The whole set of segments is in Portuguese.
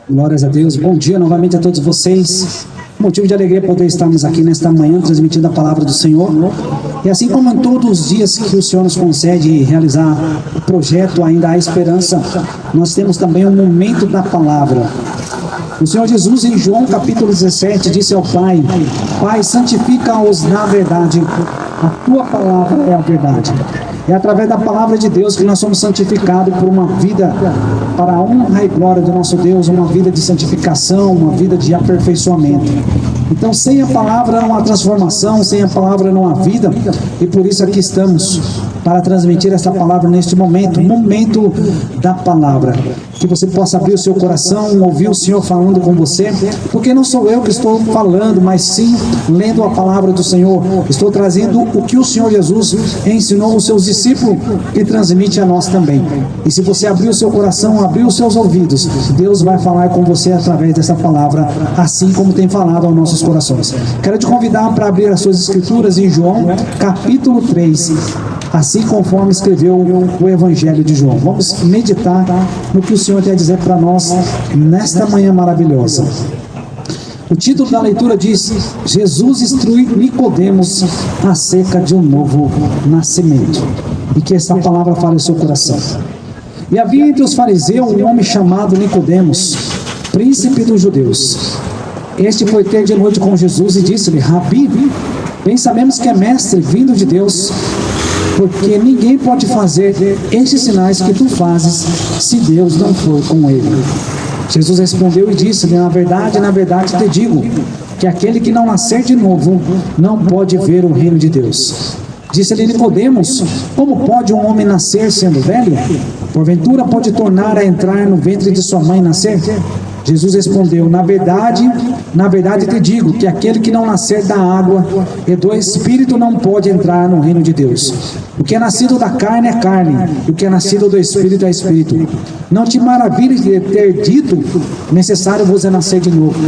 Glórias a Deus, bom dia novamente a todos vocês. Motivo de alegria poder estarmos aqui nesta manhã transmitindo a palavra do Senhor. E assim como em todos os dias que o Senhor nos concede realizar o projeto Ainda Há Esperança, nós temos também um momento da palavra. O Senhor Jesus em João capítulo 17 disse ao Pai: Pai, santifica-os na verdade, a tua palavra é a verdade. É através da palavra de Deus que nós somos santificados por uma vida para a honra e glória do nosso Deus, uma vida de santificação, uma vida de aperfeiçoamento. Então, sem a palavra não há transformação, sem a palavra não há vida, e por isso aqui estamos para transmitir essa palavra neste momento da palavra. Que você possa abrir o seu coração, ouvir o Senhor falando com você, porque não sou eu que estou falando, mas sim lendo a palavra do Senhor. Estou trazendo o que o Senhor Jesus ensinou aos seus discípulos e transmite a nós também. E se você abrir o seu coração, abrir os seus ouvidos, Deus vai falar com você através dessa palavra, assim como tem falado aos nossos corações. Quero te convidar para abrir as suas escrituras em João, capítulo 3, assim conforme escreveu o Evangelho de João. Vamos meditar no que o Senhor tem a dizer para nós nesta manhã maravilhosa. O título da leitura diz: Jesus instrui Nicodemos acerca de um novo nascimento. E que esta palavra fale ao seu coração. E havia entre os fariseus um homem chamado Nicodemos, príncipe dos judeus. Este foi ter de noite com Jesus e disse-lhe: Rabi, bem sabemos que é mestre vindo de Deus, porque ninguém pode fazer estes sinais que tu fazes se Deus não for com ele. Jesus respondeu e disse-lhe: na verdade te digo, que aquele que não nascer de novo não pode ver o reino de Deus. Disse-lhe Nicodemos: como pode um homem nascer sendo velho? Porventura pode tornar a entrar no ventre de sua mãe e nascer? Jesus respondeu: na verdade te digo, que aquele que não nascer da água e do Espírito não pode entrar no reino de Deus. O que é nascido da carne é carne, e o que é nascido do Espírito é Espírito. Não te maravilhes de ter dito: necessário vos é nascer de novo.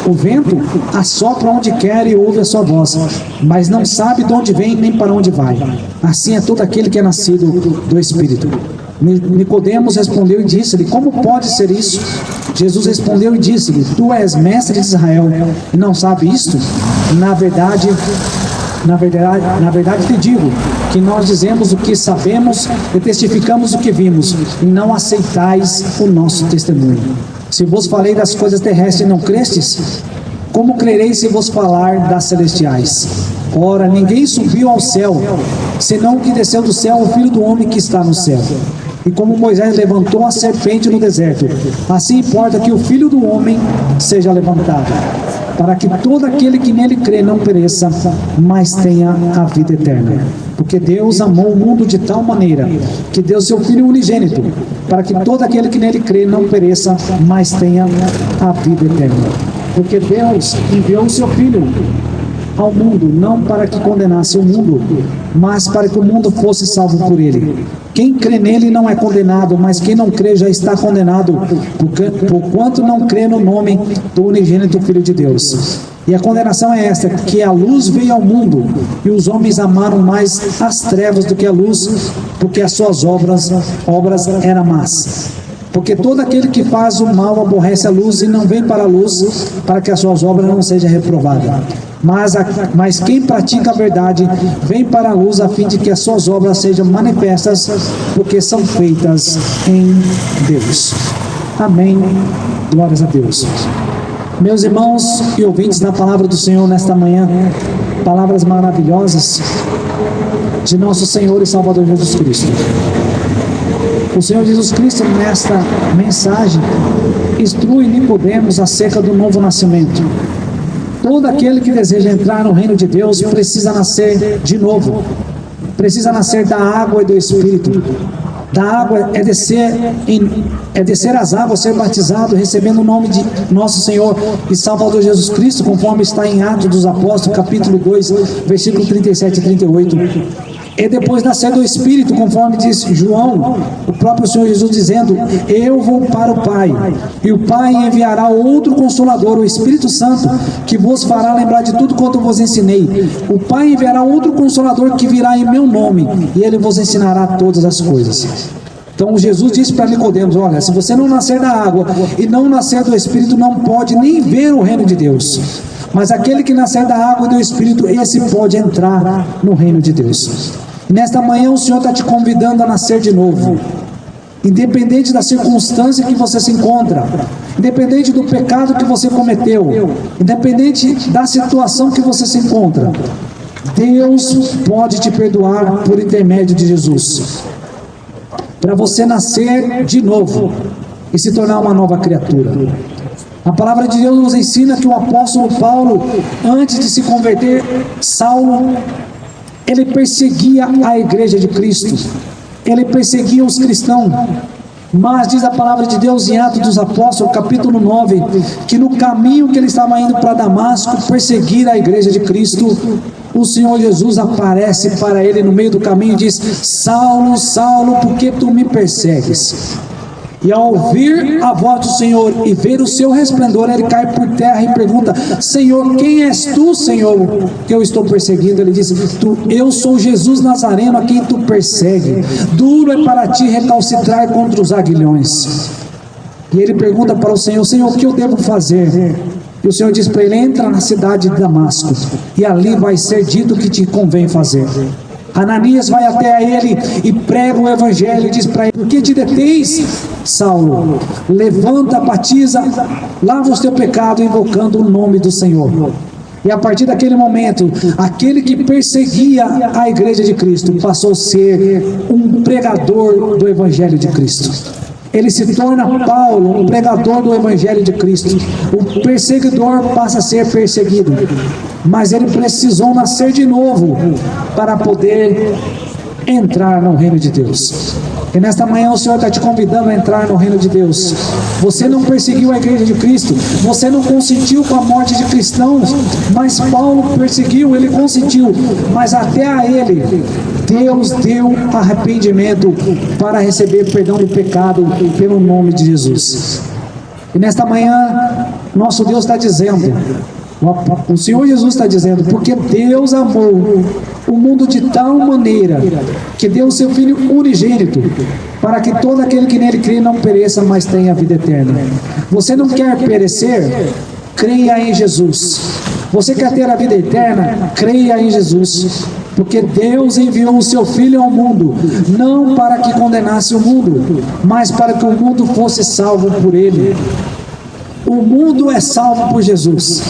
O vento assopra onde quer e ouve a sua voz, mas não sabe de onde vem nem para onde vai. Assim é todo aquele que é nascido do Espírito. Nicodemos respondeu e disse-lhe: como pode ser isso? Jesus respondeu e disse-lhe: tu és mestre de Israel e não sabe isto? Na verdade te digo, que nós dizemos o que sabemos e testificamos o que vimos, e não aceitais o nosso testemunho. Se vos falei das coisas terrestres e não crestes, como crereis se vos falar das celestiais? Ora, ninguém subiu ao céu, senão o que desceu do céu, o Filho do Homem que está no céu. E como Moisés levantou a serpente no deserto, assim importa que o Filho do Homem seja levantado, para que todo aquele que nele crê não pereça, mas tenha a vida eterna. Porque Deus amou o mundo de tal maneira, que deu seu Filho unigênito, para que todo aquele que nele crê não pereça, mas tenha a vida eterna. Porque Deus enviou o seu Filho ao mundo, não para que condenasse o mundo, mas para que o mundo fosse salvo por ele. Quem crê nele não é condenado, mas quem não crê já está condenado, porquanto não crê no nome do unigênito Filho de Deus. E a condenação é esta: que a luz veio ao mundo, e os homens amaram mais as trevas do que a luz, porque as suas obras eram más. Porque todo aquele que faz o mal aborrece a luz e não vem para a luz, para que as suas obras não sejam reprovadas. Mas quem pratica a verdade vem para a luz, a fim de que as suas obras sejam manifestas, porque são feitas em Deus. Amém. Glórias a Deus. Meus irmãos e ouvintes da palavra do Senhor nesta manhã, palavras maravilhosas de nosso Senhor e Salvador Jesus Cristo. O Senhor Jesus Cristo, nesta mensagem, instrui Nicodemos acerca do novo nascimento. Todo aquele que deseja entrar no reino de Deus precisa nascer de novo. Precisa nascer da água e do Espírito. Da água é descer as águas, ser batizado, recebendo o nome de nosso Senhor e Salvador Jesus Cristo, conforme está em Atos dos Apóstolos, capítulo 2, versículo 37 e 38. E depois nascer do Espírito, conforme diz João, o próprio Senhor Jesus dizendo: eu vou para o Pai, e o Pai enviará outro Consolador, o Espírito Santo, que vos fará lembrar de tudo quanto vos ensinei. O Pai enviará outro Consolador que virá em meu nome, e ele vos ensinará todas as coisas. Então Jesus disse para Nicodemos: olha, se você não nascer da água e não nascer do Espírito, não pode nem ver o reino de Deus. Mas aquele que nascer da água e do Espírito, esse pode entrar no reino de Deus. E nesta manhã o Senhor está te convidando a nascer de novo. Independente da circunstância que você se encontra, independente do pecado que você cometeu, independente da situação que você se encontra, Deus pode te perdoar por intermédio de Jesus, para você nascer de novo e se tornar uma nova criatura. A palavra de Deus nos ensina que o apóstolo Paulo, antes de se converter, Saulo, ele perseguia a igreja de Cristo, ele perseguia os cristãos. Mas diz a palavra de Deus em Atos dos Apóstolos, capítulo 9, que no caminho que ele estava indo para Damasco perseguir a igreja de Cristo, o Senhor Jesus aparece para ele no meio do caminho e diz: Saulo, Saulo, por que tu me persegues? E ao ouvir a voz do Senhor e ver o seu resplendor, ele cai por terra e pergunta: Senhor, quem és tu, Senhor, que eu estou perseguindo? Ele diz: eu sou Jesus Nazareno, a quem tu persegue. Duro é para ti recalcitrar contra os aguilhões. E ele pergunta para o Senhor: Senhor, o que eu devo fazer? E o Senhor diz para ele: entra na cidade de Damasco, e ali vai ser dito o que te convém fazer. Ananias vai até a ele e prega o evangelho e diz para ele: por que te detens, Saulo? Levanta, batiza, lava os teus pecados, invocando o nome do Senhor. E a partir daquele momento, aquele que perseguia a igreja de Cristo passou a ser um pregador do evangelho de Cristo. Ele se torna Paulo, um pregador do evangelho de Cristo. O perseguidor passa a ser perseguido, mas ele precisou nascer de novo para poder entrar no reino de Deus. E nesta manhã o Senhor está te convidando a entrar no reino de Deus. Você não perseguiu a igreja de Cristo, você não consentiu com a morte de cristãos, mas Paulo perseguiu, ele consentiu, mas até a ele Deus deu arrependimento para receber perdão do pecado pelo nome de Jesus. E nesta manhã nosso Deus está dizendo, o Senhor Jesus está dizendo: porque Deus amou o mundo de tal maneira que deu o seu Filho unigênito, para que todo aquele que nele crê não pereça, mas tenha a vida eterna. Você não quer perecer? Creia em Jesus. Você quer ter a vida eterna? Creia em Jesus. Porque Deus enviou o seu Filho ao mundo, não para que condenasse o mundo, mas para que o mundo fosse salvo por ele. O mundo é salvo por Jesus.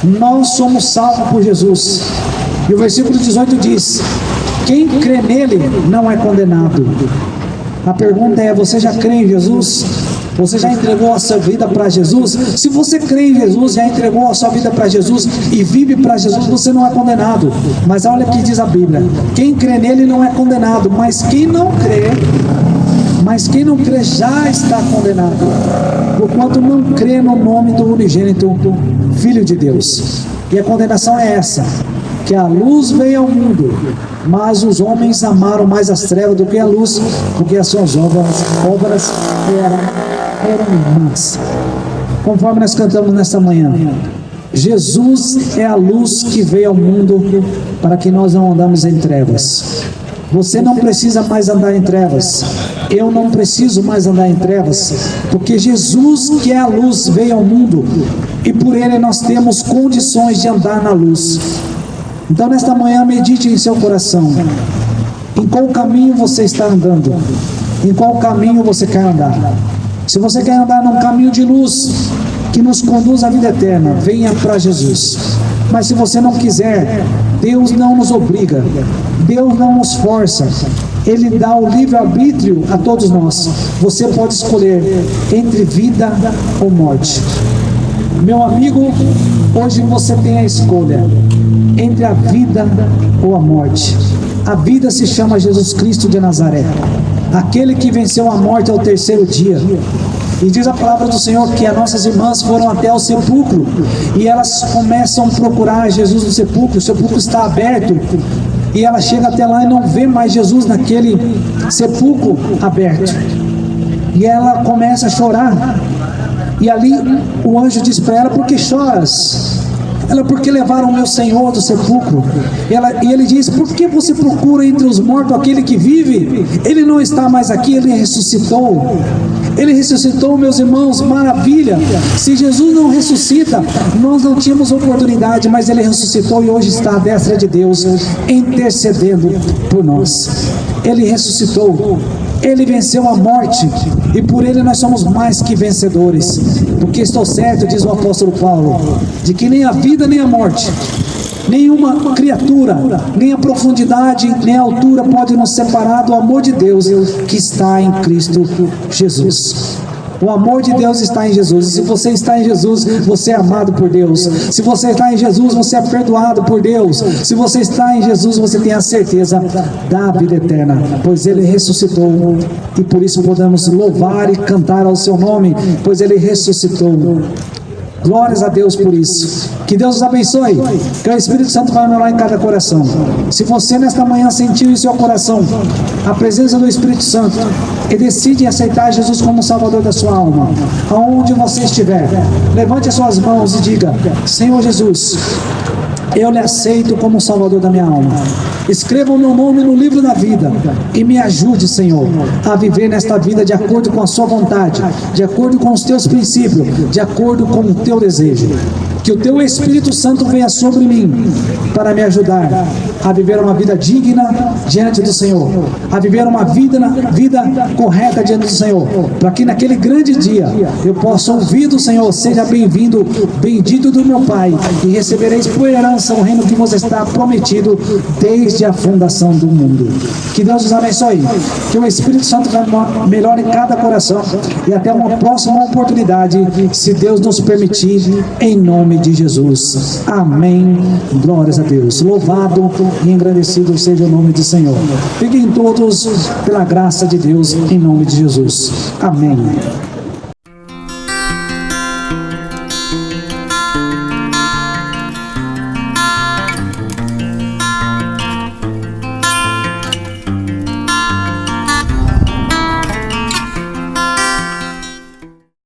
Nós somos salvos por Jesus. E o versículo 18 diz: quem crê nele não é condenado. A pergunta é: você já crê em Jesus? Você já entregou a sua vida para Jesus? Se você crê em Jesus, já entregou a sua vida para Jesus e vive para Jesus, você não é condenado. Mas olha o que diz a Bíblia: quem crê nele não é condenado, mas quem não crê já está condenado, porquanto não crê no nome do unigênito Filho de Deus. E a condenação é essa: que a luz veio ao mundo, mas os homens amaram mais as trevas do que a luz, porque as suas obras eram más. Conforme nós cantamos nesta manhã, Jesus é a luz que veio ao mundo para que nós não andamos em trevas. Você não precisa mais andar em trevas. Eu não preciso mais andar em trevas, porque Jesus, que é a luz, veio ao mundo e por ele nós temos condições de andar na luz. Então nesta manhã medite em seu coração: em qual caminho você está andando? Em qual caminho você quer andar? Se você quer andar num caminho de luz que nos conduz à vida eterna, venha para Jesus. Mas se você não quiser, Deus não nos obriga, Deus não nos força, Ele dá o livre-arbítrio a todos nós. Você pode escolher entre vida ou morte. Meu amigo, hoje você tem a escolha entre a vida ou a morte. A vida se chama Jesus Cristo de Nazaré, aquele que venceu a morte ao terceiro dia. E diz a palavra do Senhor que as nossas irmãs foram até o sepulcro e elas começam a procurar Jesus no sepulcro. O sepulcro está aberto e ela chega até lá e não vê mais Jesus naquele sepulcro aberto. E ela começa a chorar. E ali o anjo diz para ela: por que choras? Ela, porque levaram o meu Senhor do sepulcro. E ele diz: por que você procura entre os mortos aquele que vive? Ele não está mais aqui, ele ressuscitou. Ele ressuscitou, meus irmãos, maravilha. Se Jesus não ressuscita, nós não tínhamos oportunidade, mas ele ressuscitou e hoje está à destra de Deus, intercedendo por nós. Ele ressuscitou, ele venceu a morte, e por ele nós somos mais que vencedores, porque estou certo, diz o apóstolo Paulo, de que nem a vida nem a morte, nenhuma criatura, nem a profundidade, nem a altura pode nos separar do amor de Deus que está em Cristo Jesus. O amor de Deus está em Jesus. E se você está em Jesus, você é amado por Deus. Se você está em Jesus, você é perdoado por Deus. Se você está em Jesus, você tem a certeza da vida eterna, pois ele ressuscitou, e por isso podemos louvar e cantar ao seu nome, pois ele ressuscitou. Glórias a Deus por isso. Que Deus os abençoe. Que o Espírito Santo vai morar em cada coração. Se você nesta manhã sentiu em seu coração a presença do Espírito Santo e decide aceitar Jesus como Salvador da sua alma, aonde você estiver, levante as suas mãos e diga: Senhor Jesus, eu lhe aceito como Salvador da minha alma. Escreva o meu nome no livro da vida e me ajude, Senhor, a viver nesta vida de acordo com a sua vontade, de acordo com os teus princípios, de acordo com o teu desejo. Que o teu Espírito Santo venha sobre mim para me ajudar a viver uma vida digna diante do Senhor, a viver uma vida correta diante do Senhor, para que naquele grande dia eu possa ouvir do Senhor: seja bem-vindo, bendito do meu Pai, e recebereis por herança o reino que vos está prometido desde a fundação do mundo. Que Deus os abençoe, que o Espírito Santo melhore em cada coração, e até uma próxima oportunidade, se Deus nos permitir, em nome de Jesus. Amém. Glórias a Deus. Louvado e engrandecido seja o nome do Senhor. Fiquem todos pela graça de Deus, em nome de Jesus. Amém.